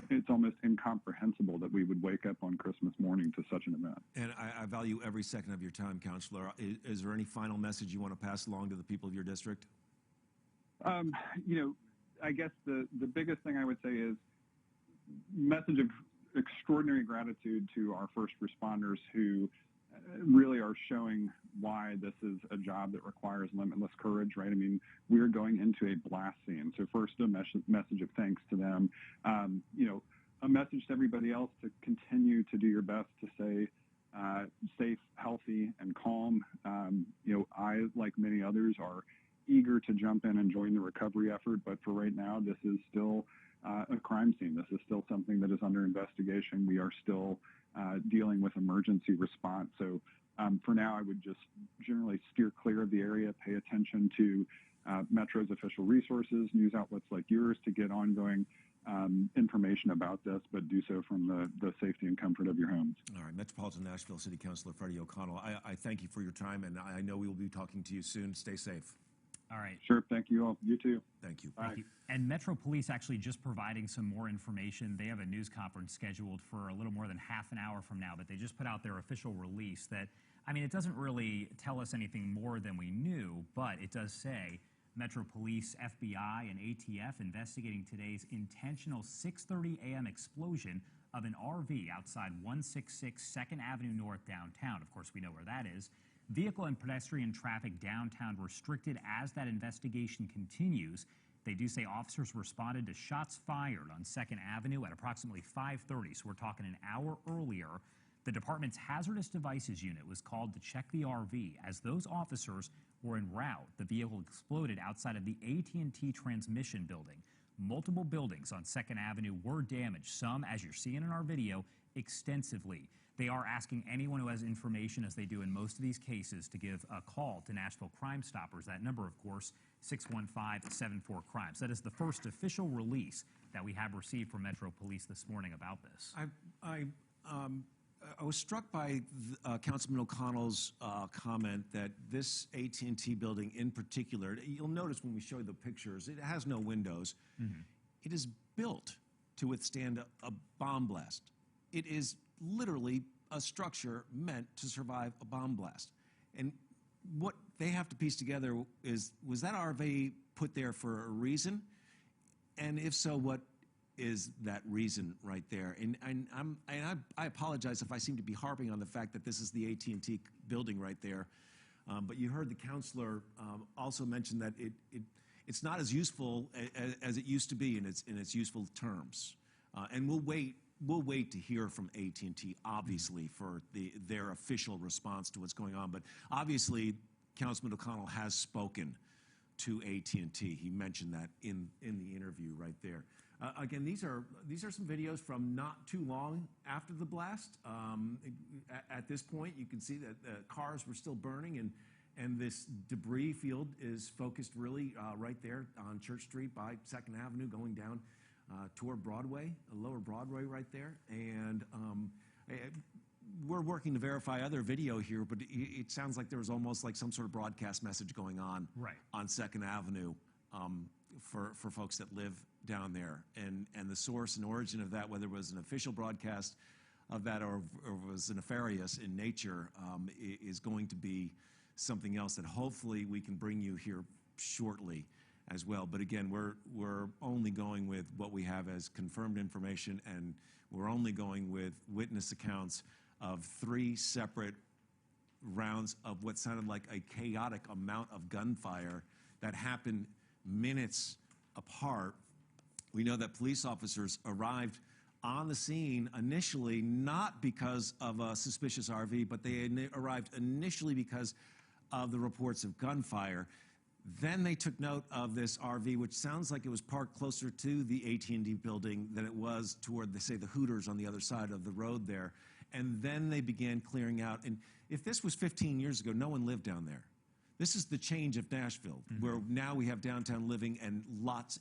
it's almost incomprehensible that we would wake up on Christmas morning to such an event. And I value every second of your time, Counselor. Is there any final message you want to pass along to the people of your district? I guess the biggest thing I would say is message of extraordinary gratitude to our first responders who really are showing why this is a job that requires limitless courage, right? I mean, we're going into a blast scene. So first, a message of thanks to them. A message to everybody else to continue to do your best to stay safe, healthy, and calm. I, like many others, are eager to jump in and join the recovery effort, but for right now, this is still a crime scene. This is still something that is under investigation. We are still dealing with emergency response. So for now, I would just generally steer clear of the area, pay attention to Metro's official resources, news outlets like yours to get ongoing information about this, but do so from the safety and comfort of your homes. All right. Metropolitan Nashville City Councilor Freddie O'Connell, I thank you for your time, and I know we will be talking to you soon. Stay safe. All right. Sure. Thank you all. You too. Thank you. Thank you. And Metro Police actually just providing some more information. They have a news conference scheduled for a little more than half an hour from now, but they just put out their official release that, I mean, it doesn't really tell us anything more than we knew, but it does say Metro Police, FBI, and ATF investigating today's intentional 6:30 a.m. explosion of an RV outside 166 2nd Avenue North downtown. Of course, we know where that is. Vehicle and pedestrian traffic downtown restricted as that investigation continues. They do say officers responded to shots fired on 2nd Avenue at approximately 5:30, so we're talking an hour earlier. The department's hazardous devices unit was called to check the RV. As those officers were en route, the vehicle exploded outside of the AT&T transmission building. Multiple buildings on 2nd Avenue were damaged, some, as you're seeing in our video, extensively. They are asking anyone who has information, as they do in most of these cases, to give a call to Nashville Crime Stoppers. That number, of course, 615-74-CRIMES. That is the first official release that we have received from Metro Police this morning about this. I was struck by Councilman O'Connell's comment that this AT&T building in particular, you'll notice when we show the pictures, it has no windows. Mm-hmm. It is built to withstand a bomb blast. It is literally a structure meant to survive a bomb blast. And what they have to piece together is, was that RV put there for a reason? And if so, what is that reason right there? And I apologize if I seem to be harping on the fact that this is the AT&T building right there. But you heard the counselor also mention that it's not as useful as it used to be in its useful terms. And we'll wait to hear from AT&T, obviously, for their official response to what's going on. But obviously, Councilman O'Connell has spoken to AT&T. He mentioned that in the interview right there. Again, these are some videos from not too long after the blast. At this point, you can see that cars were still burning, and this debris field is focused really right there on Church Street by 2nd Avenue going down toward Broadway, Lower Broadway right there. And we're working to verify other video here, but it sounds like there was almost like some sort of broadcast message going on on 2nd Avenue for folks that live down there. And the source and origin of that, whether it was an official broadcast of that or was nefarious in nature, is going to be something else that hopefully we can bring you here shortly as well. But again, we're only going with what we have as confirmed information, and We're only going with witness accounts of 3 separate rounds of what sounded like a chaotic amount of gunfire that happened minutes apart. We know that police officers arrived on the scene initially not because of a suspicious RV, but they arrived initially because of the reports of gunfire. Then they took note of this RV, which sounds like it was parked closer to the AT&T building than it was toward, say, the Hooters on the other side of the road there. And then they began clearing out. And if this was 15 years ago, no one lived down there. This is the change of Nashville, where now we have downtown living and lots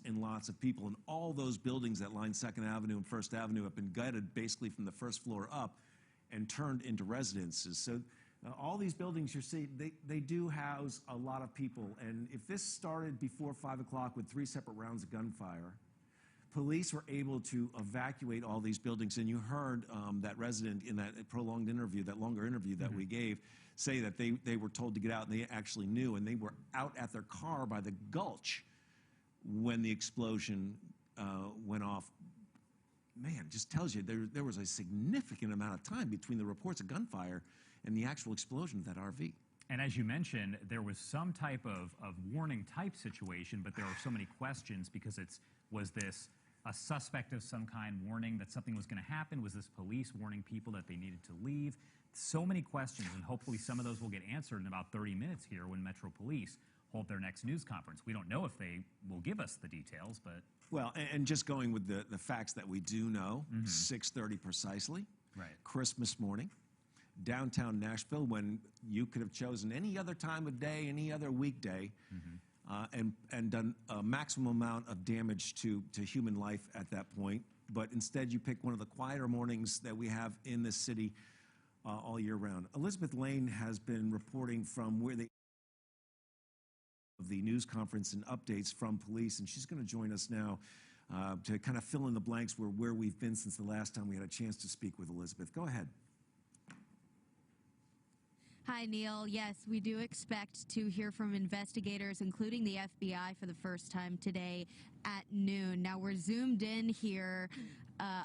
of people. And all those buildings that line 2nd Avenue and 1st Avenue have been gutted basically from the 1st floor up and turned into residences. So all these buildings you see, they do house a lot of people. And if this started before 5 o'clock with 3 separate rounds of gunfire, police were able to evacuate all these buildings. And you heard that resident in that prolonged interview, that longer interview that we gave, say that they were told to get out, and they actually knew, and they were out at their car by the Gulch when the explosion went off. Man, just tells you there was a significant amount of time between the reports of gunfire and the actual explosion of that RV. And as you mentioned, there was some type of warning type situation, but there are so many questions because was this a suspect of some kind warning that something was going to happen? Was this police warning people that they needed to leave? So many questions, and hopefully some of those will get answered in about 30 minutes here when Metro Police hold their next news conference. We don't know if they will give us the details, but... Well, and just going with the facts that we do know, 6:30 precisely, right. Christmas morning, downtown Nashville, when you could have chosen any other time of day, any other weekday, and done a maximum amount of damage to human life at that point. But instead, you pick one of the quieter mornings that we have in this city all year round. Elizabeth Lane has been reporting from where the news conference and updates from police, and she's going to join us now to kind of fill in the blanks where we've been since the last time we had a chance to speak with Elizabeth. Go ahead. Hi, Neil. Yes, we do expect to hear from investigators, including the FBI, for the first time today at noon. Now, we're zoomed in here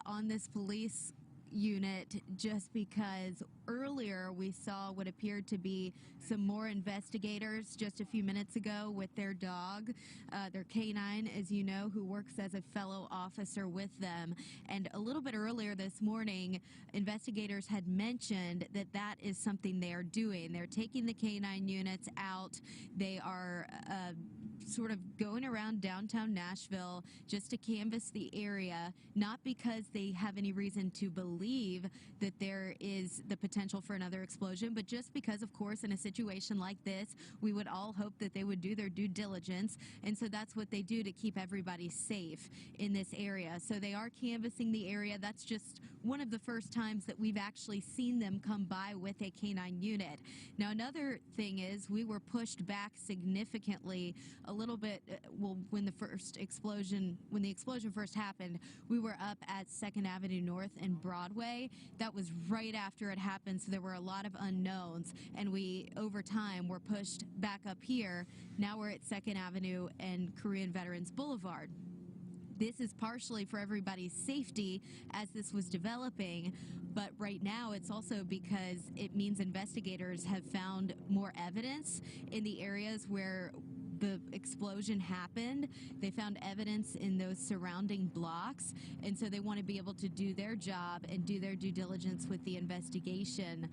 on this police unit just because earlier we saw what appeared to be some more investigators just a few minutes ago with their dog, their canine, as you know, who works as a fellow officer with them. And a little bit earlier this morning, investigators had mentioned that that is something they are doing. They're taking the canine units out. They are sort of going around downtown Nashville just to canvass the area, not because they have any reason to believe that there is the potential for another explosion, but just because, of course, in a situation like this, we would all hope that they would do their due diligence, and so that's what they do to keep everybody safe in this area. So they are canvassing the area. That's just one of the first times that we've actually seen them come by with a canine unit. Now, another thing is we were pushed back significantly a little bit, well, when the explosion first happened, we were up at 2nd Avenue North and Broadway. That was right after it happened, so there were a lot of unknowns, and we, over time, were pushed back up here. Now we're at 2nd Avenue and Korean Veterans Boulevard. This is partially for everybody's safety as this was developing, but right now it's also because it means investigators have found more evidence in the areas where the explosion happened. They found evidence in those surrounding blocks, and so they want to be able to do their job and do their due diligence with the investigation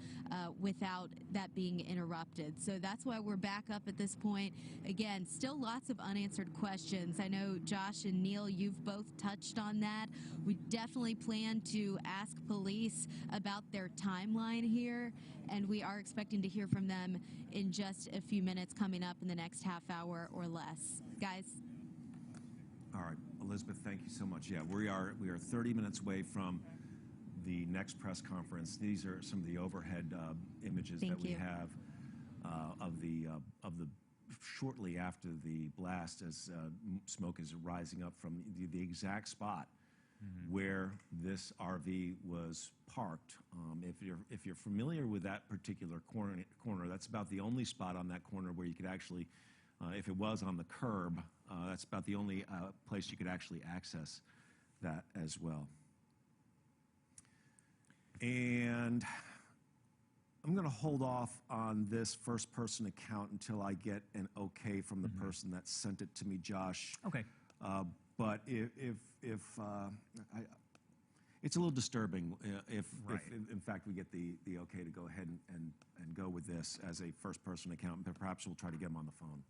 without that being interrupted. So that's why we're back up at this point. Again, still lots of unanswered questions. I know Josh and Neil, you've both touched on that. We definitely plan to ask police about their timeline here, and we are expecting to hear from them in just a few minutes coming up in the next half hour or less. Guys? All right, Elizabeth, thank you so much. Yeah, we are 30 minutes away from the next press conference. These are some of the overhead images that we have of the shortly after the blast, as smoke is rising up from the exact spot where this RV was parked. If you're familiar with that particular corner, that's about the only spot on that corner where you could actually, if it was on the curb, that's about the only place you could actually access that as well. And I'm going to hold off on this first-person account until I get an okay from the person that sent it to me, Josh. Okay. But it's a little disturbing if in fact we get the okay to go ahead and go with this as a first-person account. But perhaps we'll try to get him on the phone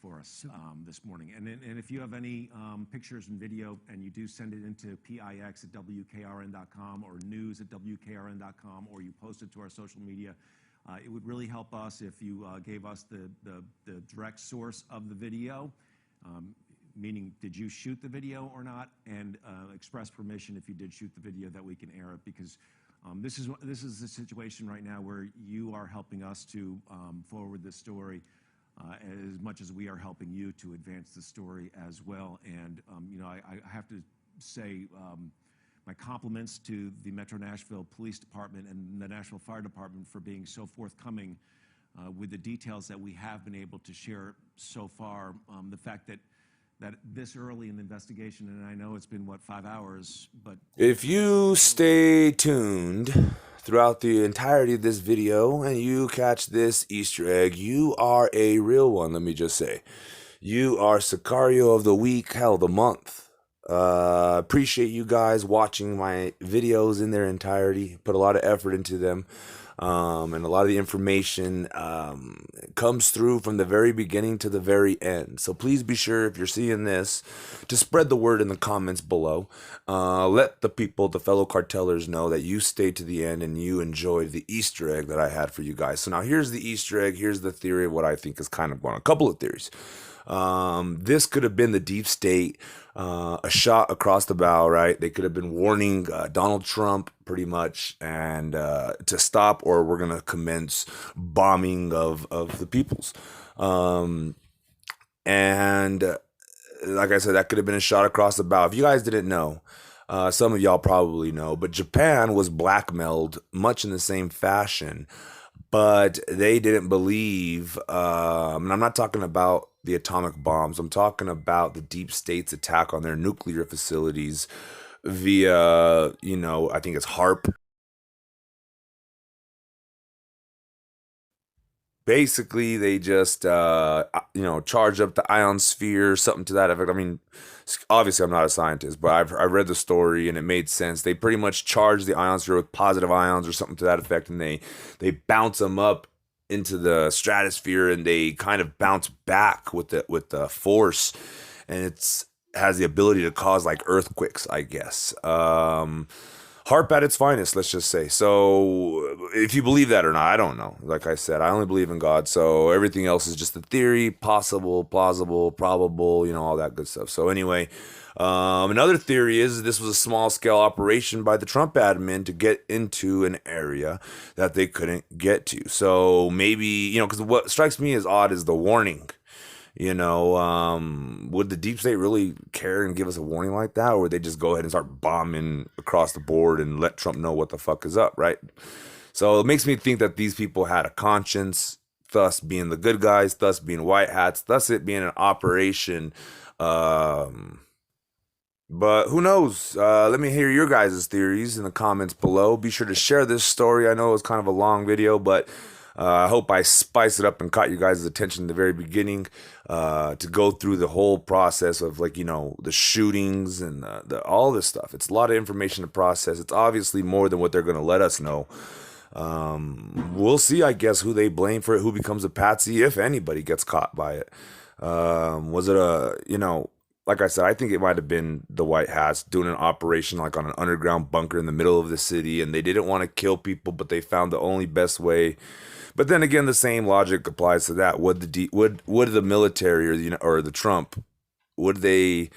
for us this morning. And if you have any pictures and video, and you do send it into pix@wkrn.com or news@wkrn.com, or you post it to our social media, it would really help us if you gave us the direct source of the video. Meaning, did you shoot the video or not, and express permission if you did shoot the video that we can air it, because this is the situation right now where you are helping us to forward this story as much as we are helping you to advance the story as well. And I have to say my compliments to the Metro Nashville Police Department and the Nashville Fire Department for being so forthcoming with the details that we have been able to share so far. The fact that this early in the investigation, and I know it's been, 5 hours, but... If you stay tuned throughout the entirety of this video and you catch this Easter egg, you are a real one, let me just say. You are Sicario of the week, hell, the month. Appreciate you guys watching my videos in their entirety. Put a lot of effort into them. And a lot of the information comes through from the very beginning to the very end. So please be sure, if you're seeing this, to spread the word in the comments below. Let the people, the fellow cartellers, know that you stayed to the end and you enjoyed the Easter egg that I had for you guys. So now here's the Easter egg. Here's the theory of what I think is kind of going on. A couple of theories. This could have been the deep state, a shot across the bow, right? They could have been warning Donald Trump pretty much, and to stop, or we're going to commence bombing of the peoples. And like I said, that could have been a shot across the bow. If you guys didn't know, some of y'all probably know, but Japan was blackmailed much in the same fashion, but they didn't believe, and I'm not talking about the atomic bombs. I'm talking about the deep state's attack on their nuclear facilities via, I think it's HARP. Basically, they just, charge up the ionosphere, something to that effect. I mean, obviously, I'm not a scientist, but I read the story and it made sense. They pretty much charge the ionosphere with positive ions or something to that effect, and they bounce them up into the stratosphere, and they kind of bounce back with the force, and it's has the ability to cause like earthquakes, I guess. HARP at its finest, let's just say. So if you believe that or not, I don't know. Like I said, I only believe in God, so everything else is just a theory, possible, plausible, probable, all that good stuff. So anyway, another theory is this was a small-scale operation by the Trump admin to get into an area that they couldn't get to. So maybe, because what strikes me as odd is the warning. Would the deep state really care and give us a warning like that, or would they just go ahead and start bombing across the board and let Trump know what the fuck is up, right? So it makes me think that these people had a conscience, thus being the good guys, thus being white hats, thus it being an operation. But who knows? Let me hear your guys' theories in the comments below. Be sure to share this story. I know it was kind of a long video, but I hope I spiced it up and caught you guys' attention in the very beginning, to go through the whole process of the shootings and all this stuff. It's a lot of information to process. It's obviously more than what they're going to let us know. We'll see, I guess, who they blame for it, who becomes a patsy, if anybody gets caught by it. Was it like I said, I think it might have been the white hats doing an operation like on an underground bunker in the middle of the city, and they didn't want to kill people, but they found the only best way. But then again, the same logic applies to that. Would the military or the Trump, would they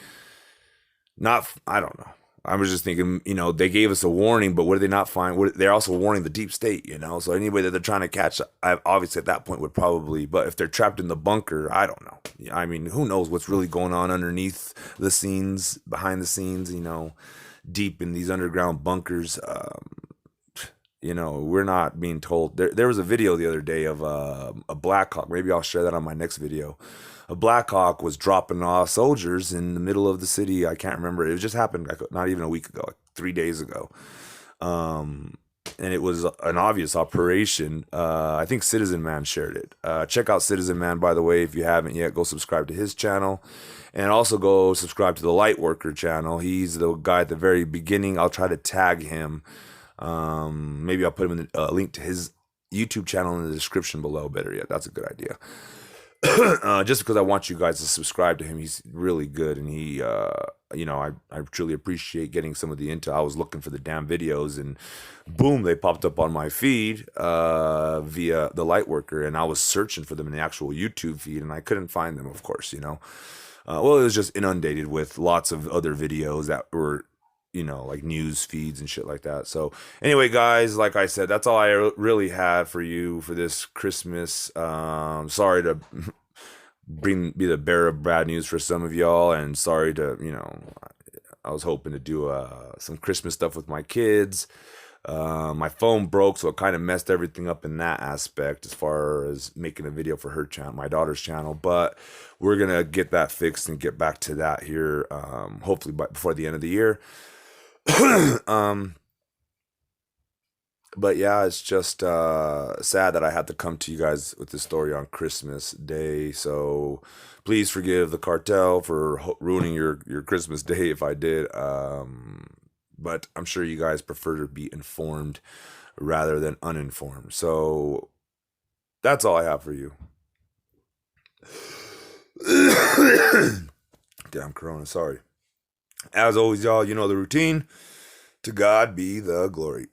not? I don't know. I was just thinking, they gave us a warning, but what did they not find? They're also warning the deep state, So anybody that they're trying to catch, obviously at that point would probably, but if they're trapped in the bunker, I don't know. I mean, who knows what's really going on underneath the scenes, behind the scenes, deep in these underground bunkers. We're not being told. There was a video the other day of a Black Hawk. Maybe I'll share that on my next video. A Black Hawk was dropping off soldiers in the middle of the city. I can't remember. It just happened not even a week ago, like 3 days ago. and it was an obvious operation. I think Citizen Man shared it. Check out Citizen Man, by the way, if you haven't yet. Go subscribe to his channel, and also go subscribe to the Lightworker channel. He's the guy at the very beginning. I'll try to tag him. Maybe I'll put him in the link to his YouTube channel in the description below. Better yet, that's a good idea. Just because I want you guys to subscribe to him. He's really good, and he, I truly appreciate getting some of the intel. I was looking for the damn videos, and boom, they popped up on my feed via the Lightworker, and I was searching for them in the actual YouTube feed, and I couldn't find them, of course, Well, it was just inundated with lots of other videos that were, like news feeds and shit like that. So anyway, guys, like I said, that's all I really had for you for this Christmas. Sorry to be the bearer of bad news for some of y'all, and sorry to, I was hoping to do some Christmas stuff with my kids. My phone broke, so it kind of messed everything up in that aspect as far as making a video for her channel, my daughter's channel. But we're gonna get that fixed and get back to that here, hopefully before the end of the year. But yeah, it's just sad that I had to come to you guys with this story on Christmas Day. So please forgive the cartel for ruining your Christmas Day if I did. But I'm sure you guys prefer to be informed rather than uninformed. So that's all I have for you. Damn Corona, sorry. As always, y'all, you know the routine. To God be the glory.